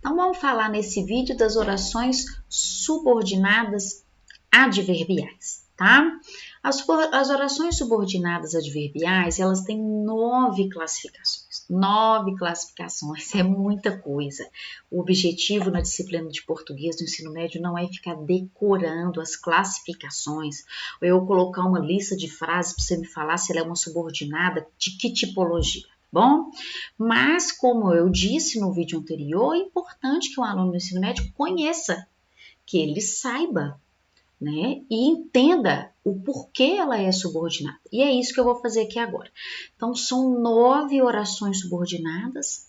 Então, vamos falar nesse vídeo das orações subordinadas adverbiais, tá? As orações subordinadas adverbiais, elas têm 9 classificações. 9 classificações, é muita coisa. O objetivo na disciplina de português do ensino médio não é ficar decorando as classificações, ou eu colocar uma lista de frases para você me falar se ela é uma subordinada, de que tipologia. Bom, mas como eu disse no vídeo anterior, é importante que o aluno do ensino médio conheça, que ele saiba, né, e entenda o porquê ela é subordinada. E é isso que eu vou fazer aqui agora. Então, são 9 orações subordinadas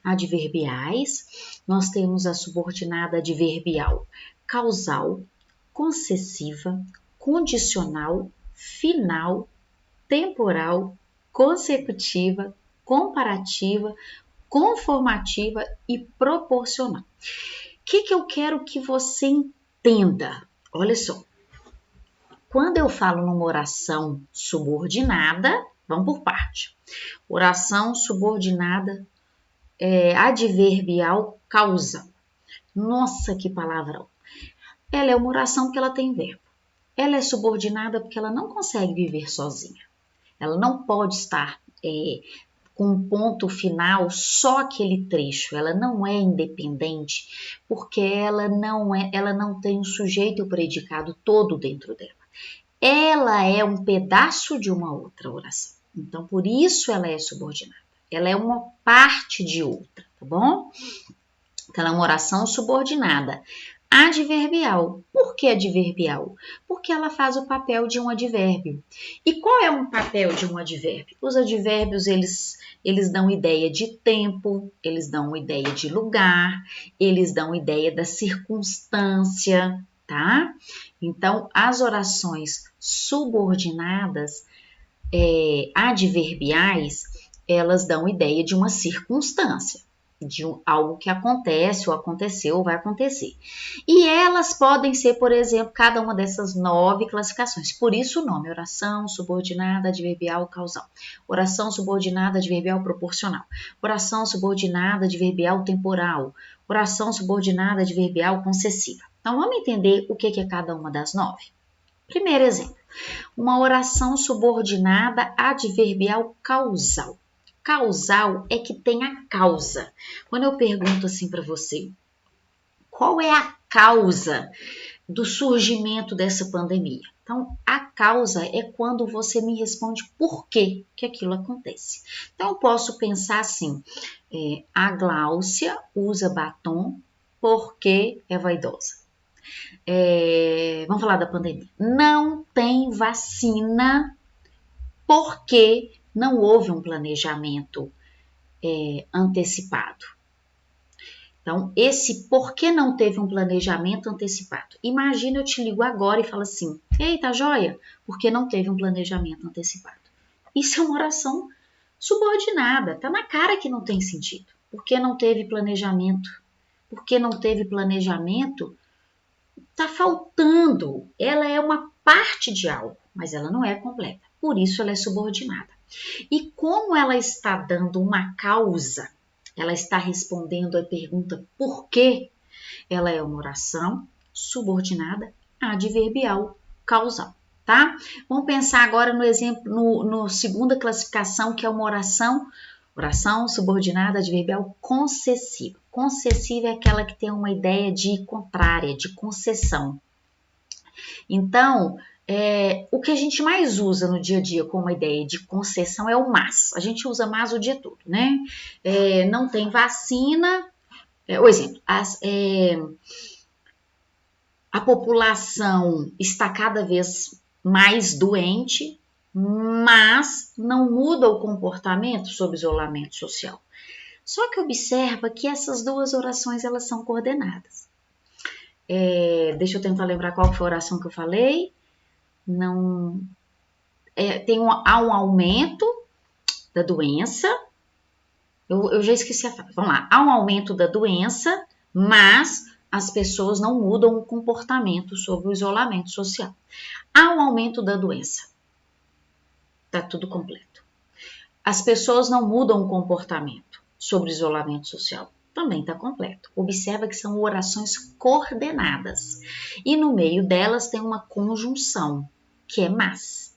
adverbiais. Nós temos a subordinada adverbial causal, concessiva, condicional, final, temporal, consecutiva, comparativa, conformativa e proporcional. O que eu quero que você entenda? Olha só, quando eu falo numa oração subordinada, vamos por parte. Oração subordinada adverbial causal. Nossa, que palavrão! Ela é uma oração porque ela tem verbo. Ela é subordinada porque ela não consegue viver sozinha. Ela não pode estar com um ponto final só aquele trecho. Ela não é independente porque ela não tem o sujeito e o predicado todo dentro dela. Ela é um pedaço de uma outra oração. Então, por isso ela é subordinada. Ela é uma parte de outra, tá bom? Então, ela é uma oração subordinada. Adverbial. Por que adverbial? Porque ela faz o papel de um advérbio. E qual é um papel de um advérbio? Os advérbios, eles dão ideia de tempo, eles dão ideia de lugar, eles dão ideia da circunstância, tá? Então, as orações subordinadas adverbiais, elas dão ideia de uma circunstância, de algo que acontece, ou aconteceu, ou vai acontecer. E elas podem ser, por exemplo, cada uma dessas 9 classificações. Por isso o nome, oração subordinada adverbial causal, oração subordinada adverbial proporcional, oração subordinada adverbial temporal, oração subordinada adverbial concessiva. Então, vamos entender o que é cada uma das 9. Primeiro exemplo, uma oração subordinada adverbial causal. Causal é que tem a causa. Quando eu pergunto assim para você, qual é a causa do surgimento dessa pandemia? Então, a causa é quando você me responde por que aquilo acontece. Então, eu posso pensar assim, a Gláucia usa batom porque é vaidosa. Vamos falar da pandemia. Não tem vacina porque não houve um planejamento antecipado. Então, esse porquê não teve um planejamento antecipado? Imagina eu te ligo agora e falo assim, ei, tá joia? Porque não teve um planejamento antecipado. Isso é uma oração subordinada, tá na cara que não tem sentido. Porque não teve planejamento? Porque não teve planejamento? Tá faltando. Ela é uma parte de algo, mas ela não é completa. Por isso ela é subordinada. E como ela está dando uma causa, ela está respondendo a pergunta por quê, ela é uma oração subordinada adverbial causal, tá? Vamos pensar agora no exemplo, no segunda classificação, que é uma oração subordinada adverbial concessiva. Concessiva é aquela que tem uma ideia de contrária, de concessão. Então, o que a gente mais usa no dia a dia como ideia de concessão é o mas. A gente usa mas o dia todo, né? Não tem vacina. O exemplo, a população está cada vez mais doente, mas não muda o comportamento sob isolamento social. Só que observa que essas duas orações elas são coordenadas. Deixa eu tentar lembrar qual foi a oração que eu falei. Não há um aumento da doença. Eu já esqueci a frase. Vamos lá. Há um aumento da doença, mas as pessoas não mudam o comportamento sob o isolamento social. Há um aumento da doença. Tá tudo completo. As pessoas não mudam o comportamento sobre o isolamento social. Também está completo. Observa que são orações coordenadas. E no meio delas tem uma conjunção, que é mas.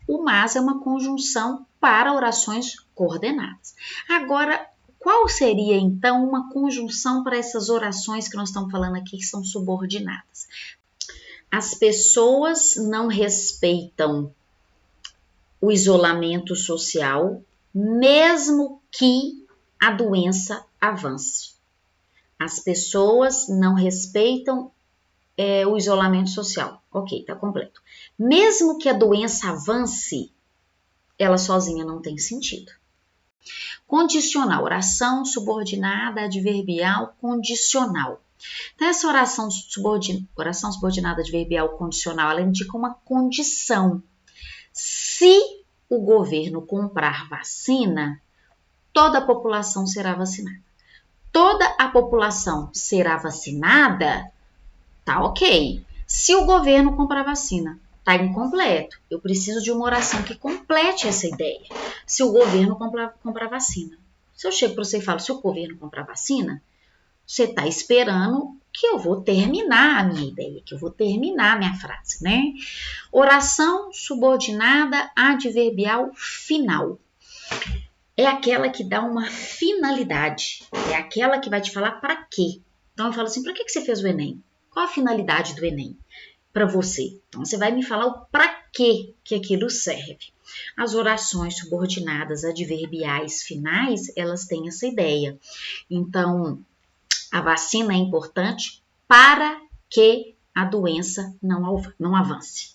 O mas é uma conjunção para orações coordenadas. Agora, qual seria então uma conjunção para essas orações que nós estamos falando aqui, que são subordinadas? As pessoas não respeitam o isolamento social, mesmo que a doença avance. As pessoas não respeitam o isolamento social. Ok, tá completo. Mesmo que a doença avance, ela sozinha não tem sentido. Condicional, oração subordinada adverbial condicional. Então, essa oração subordinada adverbial condicional, ela indica uma condição. Se o governo comprar vacina, toda a população será vacinada. Toda a população será vacinada, tá ok. Se o governo comprar vacina, tá incompleto. Eu preciso de uma oração que complete essa ideia. Se o governo comprar vacina. Se eu chego para você e falo, se o governo comprar vacina, você está esperando que eu vou terminar a minha ideia, que eu vou terminar a minha frase, né? Oração subordinada adverbial final. É aquela que dá uma finalidade. É aquela que vai te falar para quê. Então, eu falo assim, para que você fez o Enem? Qual a finalidade do Enem para você? Então, você vai me falar o para quê que aquilo serve. As orações subordinadas adverbiais finais, elas têm essa ideia. Então, a vacina é importante para que a doença não avance.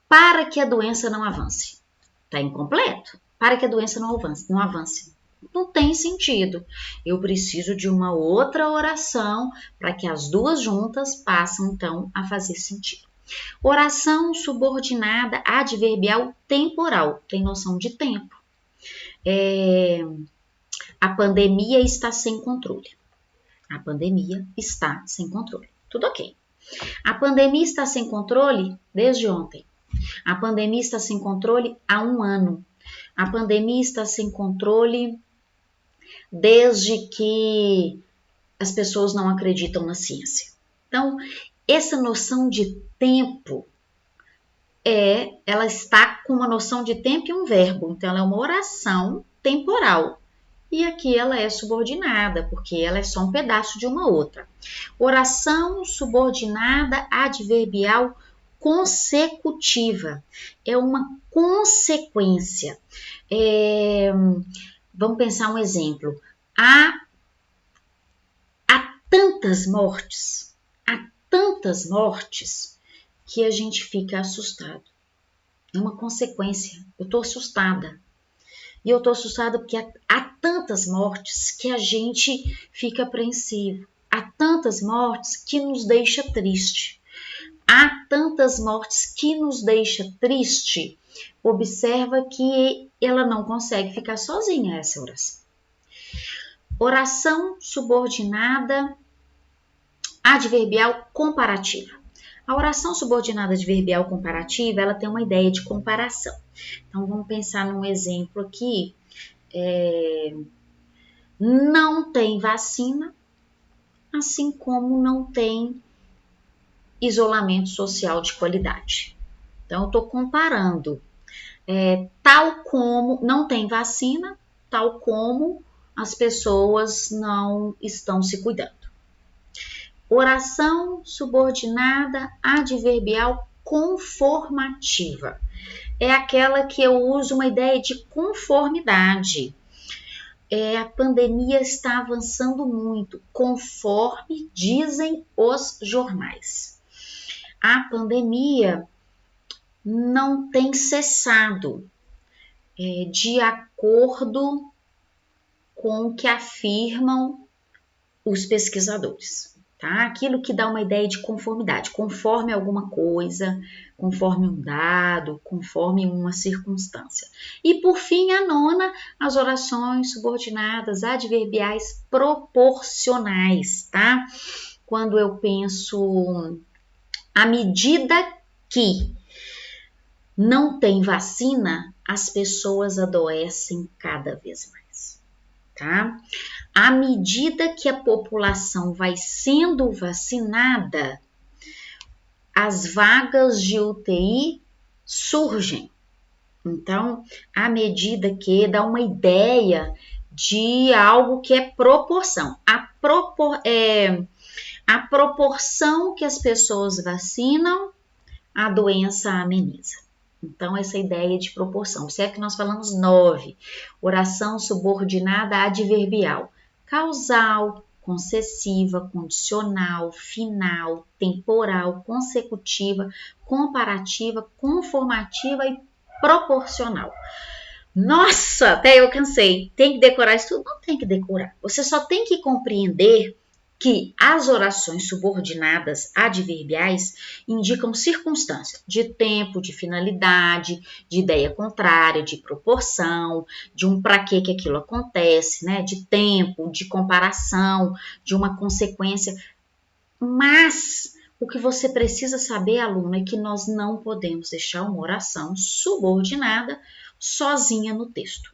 Para que a doença não avance. Está incompleto. Para que a doença não avance. Não tem sentido. Eu preciso de uma outra oração para que as duas juntas passem, então, a fazer sentido. Oração subordinada adverbial temporal. Tem noção de tempo. A pandemia está sem controle. A pandemia está sem controle. Tudo ok. A pandemia está sem controle desde ontem. A pandemia está sem controle há 1 ano. A pandemia está sem controle desde que as pessoas não acreditam na ciência. Então, essa noção de tempo ela está com uma noção de tempo e um verbo. Então, ela é uma oração temporal. E aqui ela é subordinada, porque ela é só um pedaço de uma outra. Oração subordinada adverbial consecutiva. É uma consequência. Vamos pensar um exemplo. Há tantas mortes que a gente fica assustado. É uma consequência. Eu estou assustada. E eu estou assustada porque há tantas mortes que a gente fica apreensivo. Há tantas mortes que nos deixa triste. Há tantas mortes que nos deixa triste. Observa que ela não consegue ficar sozinha, essa oração. Oração subordinada adverbial comparativa. A oração subordinada adverbial comparativa, ela tem uma ideia de comparação. Então, vamos pensar num exemplo aqui. Não tem vacina, assim como não tem isolamento social de qualidade. Então, eu estou comparando. Tal como não tem vacina, tal como as pessoas não estão se cuidando. Oração subordinada adverbial conformativa. É aquela que eu uso uma ideia de conformidade. A pandemia está avançando muito, conforme dizem os jornais. A pandemia não tem cessado, de acordo com o que afirmam os pesquisadores. Tá? Aquilo que dá uma ideia de conformidade, conforme alguma coisa, conforme um dado, conforme uma circunstância. E por fim, a nona, as orações subordinadas adverbiais proporcionais, tá? Quando eu penso à medida que não tem vacina, as pessoas adoecem cada vez mais. tá? À medida que a população vai sendo vacinada, as vagas de UTI surgem. Então, à medida que dá uma ideia de algo que é proporção. A proporção que as pessoas vacinam, a doença ameniza. Então, essa ideia de proporção. Observe que nós falamos 9. Oração subordinada adverbial. Causal, concessiva, condicional, final, temporal, consecutiva, comparativa, conformativa e proporcional. Nossa, até eu cansei. Tem que decorar isso tudo? Não tem que decorar. Você só tem que compreender que as orações subordinadas adverbiais indicam circunstância de tempo, de finalidade, de ideia contrária, de proporção, de um para que aquilo acontece, né? De tempo, de comparação, de uma consequência. Mas o que você precisa saber, aluno, é que nós não podemos deixar uma oração subordinada sozinha no texto.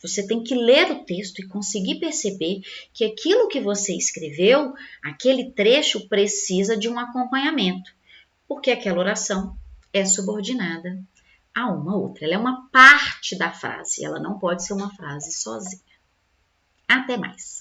Você tem que ler o texto e conseguir perceber que aquilo que você escreveu, aquele trecho precisa de um acompanhamento, porque aquela oração é subordinada a uma outra. Ela é uma parte da frase, ela não pode ser uma frase sozinha. Até mais!